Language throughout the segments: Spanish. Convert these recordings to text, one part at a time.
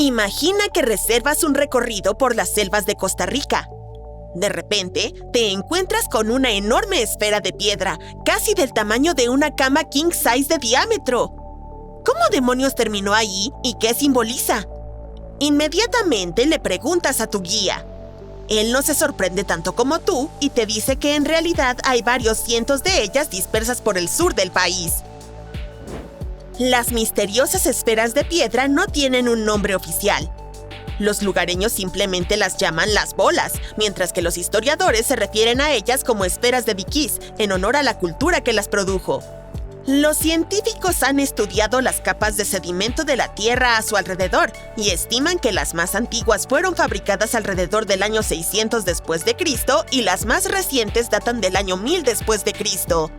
Imagina que reservas un recorrido por las selvas de Costa Rica. De repente, te encuentras con una enorme esfera de piedra, casi del tamaño de una cama king size de diámetro. ¿Cómo demonios terminó ahí y qué simboliza? Inmediatamente le preguntas a tu guía. Él no se sorprende tanto como tú y te dice que en realidad hay varios cientos de ellas dispersas por el sur del país. Las misteriosas esferas de piedra no tienen un nombre oficial. Los lugareños simplemente las llaman las bolas, mientras que los historiadores se refieren a ellas como esferas de Dikis, en honor a la cultura que las produjo. Los científicos han estudiado las capas de sedimento de la Tierra a su alrededor y estiman que las más antiguas fueron fabricadas alrededor del año 600 después de Cristo y las más recientes datan del año 1000 después de Cristo.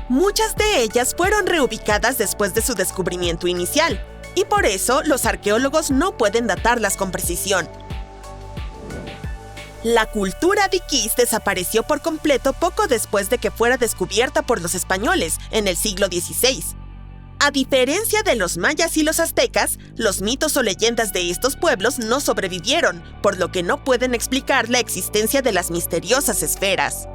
Muchas de ellas fueron reubicadas después de su descubrimiento inicial, y por eso los arqueólogos no pueden datarlas con precisión. La cultura Dikis desapareció por completo poco después de que fuera descubierta por los españoles en el siglo XVI. A diferencia de los mayas y los aztecas, los mitos o leyendas de estos pueblos no sobrevivieron, por lo que no pueden explicar la existencia de las misteriosas esferas.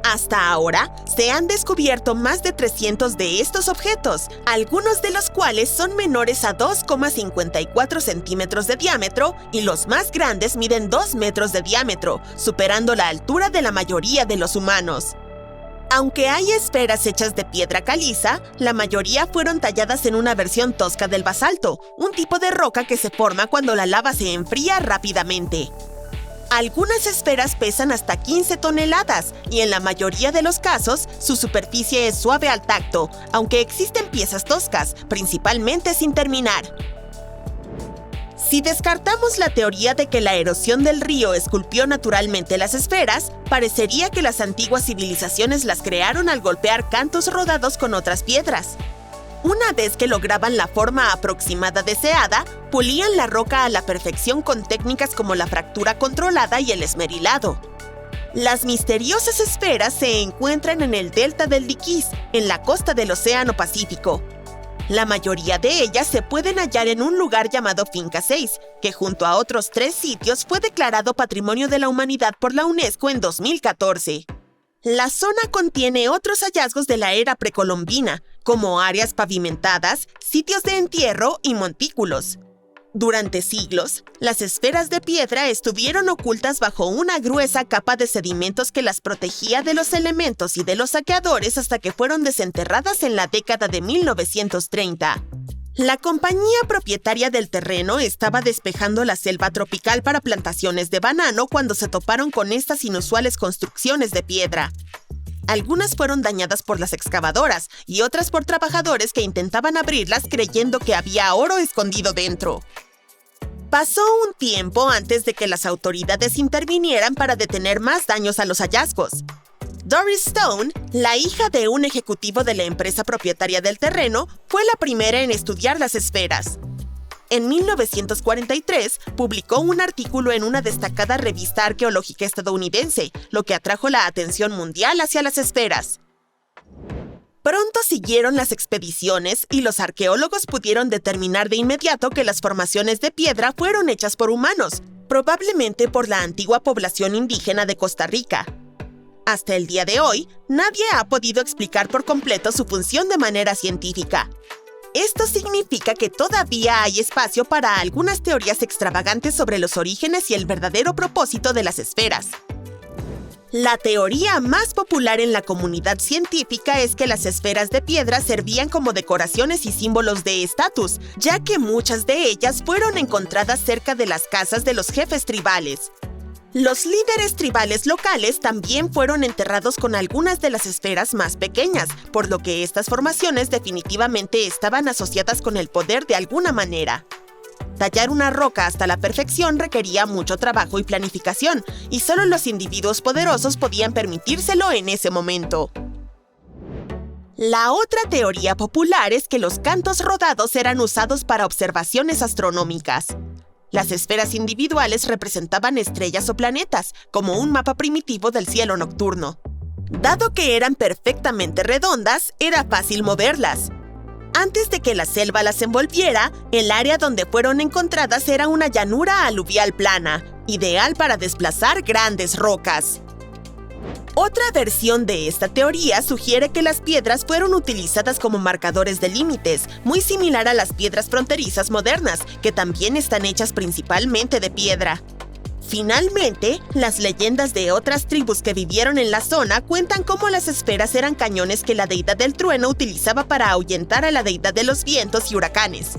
Hasta ahora, se han descubierto más de 300 de estos objetos, algunos de los cuales son menores a 2,54 centímetros de diámetro y los más grandes miden 2 metros de diámetro, superando la altura de la mayoría de los humanos. Aunque hay esferas hechas de piedra caliza, la mayoría fueron talladas en una versión tosca del basalto, un tipo de roca que se forma cuando la lava se enfría rápidamente. Algunas esferas pesan hasta 15 toneladas y en la mayoría de los casos su superficie es suave al tacto, aunque existen piezas toscas, principalmente sin terminar. Si descartamos la teoría de que la erosión del río esculpió naturalmente las esferas, parecería que las antiguas civilizaciones las crearon al golpear cantos rodados con otras piedras. Una vez que lograban la forma aproximada deseada, pulían la roca a la perfección con técnicas como la fractura controlada y el esmerilado. Las misteriosas esferas se encuentran en el delta del Dikis, en la costa del Océano Pacífico. La mayoría de ellas se pueden hallar en un lugar llamado Finca 6, que junto a otros 3 sitios fue declarado Patrimonio de la Humanidad por la UNESCO en 2014. La zona contiene otros hallazgos de la era precolombina, como áreas pavimentadas, sitios de entierro y montículos. Durante siglos, las esferas de piedra estuvieron ocultas bajo una gruesa capa de sedimentos que las protegía de los elementos y de los saqueadores hasta que fueron desenterradas en la década de 1930. La compañía propietaria del terreno estaba despejando la selva tropical para plantaciones de banano cuando se toparon con estas inusuales construcciones de piedra. Algunas fueron dañadas por las excavadoras y otras por trabajadores que intentaban abrirlas creyendo que había oro escondido dentro. Pasó un tiempo antes de que las autoridades intervinieran para detener más daños a los hallazgos. Doris Stone, la hija de un ejecutivo de la empresa propietaria del terreno, fue la primera en estudiar las esferas. En 1943, publicó un artículo en una destacada revista arqueológica estadounidense, lo que atrajo la atención mundial hacia las esferas. Pronto siguieron las expediciones y los arqueólogos pudieron determinar de inmediato que las formaciones de piedra fueron hechas por humanos, probablemente por la antigua población indígena de Costa Rica. Hasta el día de hoy, nadie ha podido explicar por completo su función de manera científica. Esto significa que todavía hay espacio para algunas teorías extravagantes sobre los orígenes y el verdadero propósito de las esferas. La teoría más popular en la comunidad científica es que las esferas de piedra servían como decoraciones y símbolos de estatus, ya que muchas de ellas fueron encontradas cerca de las casas de los jefes tribales. Los líderes tribales locales también fueron enterrados con algunas de las esferas más pequeñas, por lo que estas formaciones definitivamente estaban asociadas con el poder de alguna manera. Tallar una roca hasta la perfección requería mucho trabajo y planificación, y solo los individuos poderosos podían permitírselo en ese momento. La otra teoría popular es que los cantos rodados eran usados para observaciones astronómicas. Las esferas individuales representaban estrellas o planetas, como un mapa primitivo del cielo nocturno. Dado que eran perfectamente redondas, era fácil moverlas. Antes de que la selva las envolviera, el área donde fueron encontradas era una llanura aluvial plana, ideal para desplazar grandes rocas. Otra versión de esta teoría sugiere que las piedras fueron utilizadas como marcadores de límites, muy similar a las piedras fronterizas modernas, que también están hechas principalmente de piedra. Finalmente, las leyendas de otras tribus que vivieron en la zona cuentan cómo las esferas eran cañones que la deidad del trueno utilizaba para ahuyentar a la deidad de los vientos y huracanes.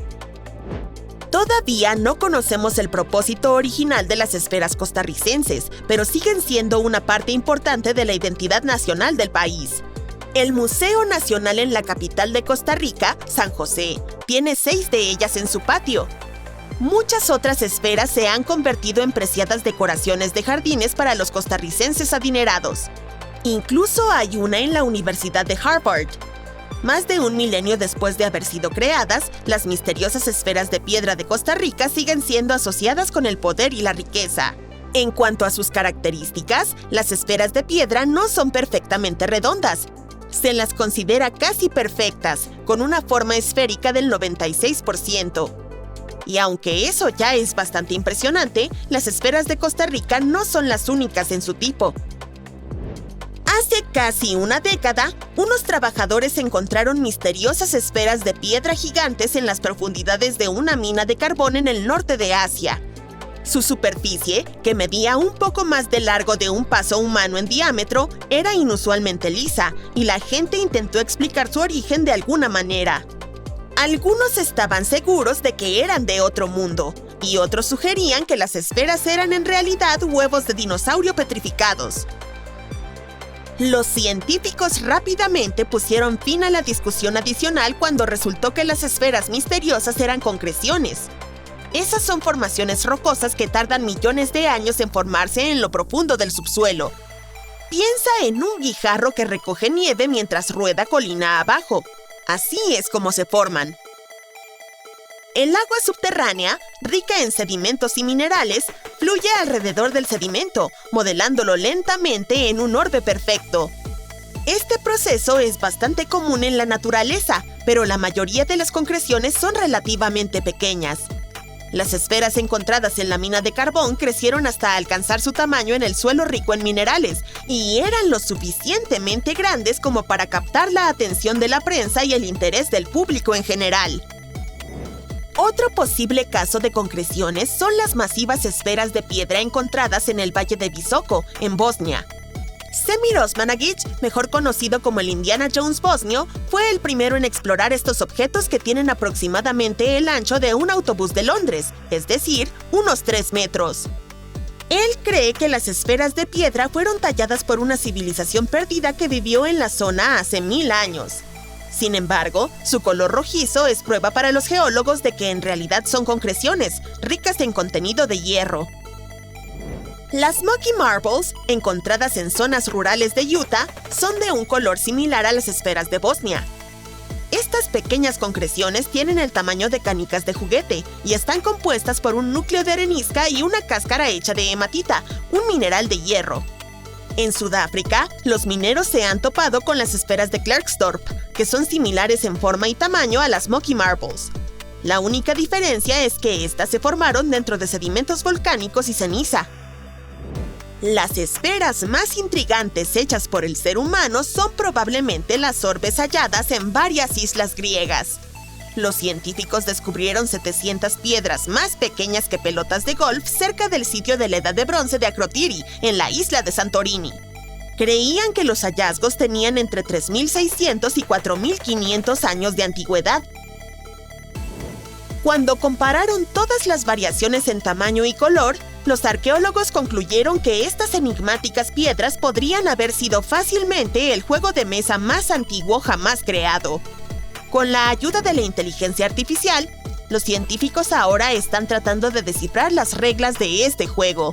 Todavía no conocemos el propósito original de las esferas costarricenses, pero siguen siendo una parte importante de la identidad nacional del país. El Museo Nacional en la capital de Costa Rica, San José, tiene 6 de ellas en su patio. Muchas otras esferas se han convertido en preciadas decoraciones de jardines para los costarricenses adinerados. Incluso hay una en la Universidad de Harvard. Más de un milenio después de haber sido creadas, las misteriosas esferas de piedra de Costa Rica siguen siendo asociadas con el poder y la riqueza. En cuanto a sus características, las esferas de piedra no son perfectamente redondas. Se las considera casi perfectas, con una forma esférica del 96%. Y aunque eso ya es bastante impresionante, las esferas de Costa Rica no son las únicas en su tipo. Hace casi una década, unos trabajadores encontraron misteriosas esferas de piedra gigantes en las profundidades de una mina de carbón en el norte de Asia. Su superficie, que medía un poco más de largo de un paso humano en diámetro, era inusualmente lisa, y la gente intentó explicar su origen de alguna manera. Algunos estaban seguros de que eran de otro mundo, y otros sugerían que las esferas eran en realidad huevos de dinosaurio petrificados. Los científicos rápidamente pusieron fin a la discusión adicional cuando resultó que las esferas misteriosas eran concreciones. Esas son formaciones rocosas que tardan millones de años en formarse en lo profundo del subsuelo. Piensa en un guijarro que recoge nieve mientras rueda colina abajo. Así es como se forman. El agua subterránea, rica en sedimentos y minerales, fluye alrededor del sedimento, modelándolo lentamente en un orbe perfecto. Este proceso es bastante común en la naturaleza, pero la mayoría de las concreciones son relativamente pequeñas. Las esferas encontradas en la mina de carbón crecieron hasta alcanzar su tamaño en el suelo rico en minerales, y eran lo suficientemente grandes como para captar la atención de la prensa y el interés del público en general. Otro posible caso de concreciones son las masivas esferas de piedra encontradas en el Valle de Visoko, en Bosnia. Semir Osmanagic, mejor conocido como el Indiana Jones bosnio, fue el primero en explorar estos objetos que tienen aproximadamente el ancho de un autobús de Londres, es decir, unos 3 metros. Él cree que las esferas de piedra fueron talladas por una civilización perdida que vivió en la zona hace 1000 años. Sin embargo, su color rojizo es prueba para los geólogos de que en realidad son concreciones, ricas en contenido de hierro. Las Smoky Marbles, encontradas en zonas rurales de Utah, son de un color similar a las esferas de Bosnia. Estas pequeñas concreciones tienen el tamaño de canicas de juguete y están compuestas por un núcleo de arenisca y una cáscara hecha de hematita, un mineral de hierro. En Sudáfrica, los mineros se han topado con las esferas de Klerksdorp, que son similares en forma y tamaño a las Smoky Marbles. La única diferencia es que estas se formaron dentro de sedimentos volcánicos y ceniza. Las esferas más intrigantes hechas por el ser humano son probablemente las orbes halladas en varias islas griegas. Los científicos descubrieron 700 piedras más pequeñas que pelotas de golf cerca del sitio de la Edad de Bronce de Akrotiri, en la isla de Santorini. Creían que los hallazgos tenían entre 3.600 y 4.500 años de antigüedad. Cuando compararon todas las variaciones en tamaño y color, los arqueólogos concluyeron que estas enigmáticas piedras podrían haber sido fácilmente el juego de mesa más antiguo jamás creado. Con la ayuda de la inteligencia artificial, los científicos ahora están tratando de descifrar las reglas de este juego.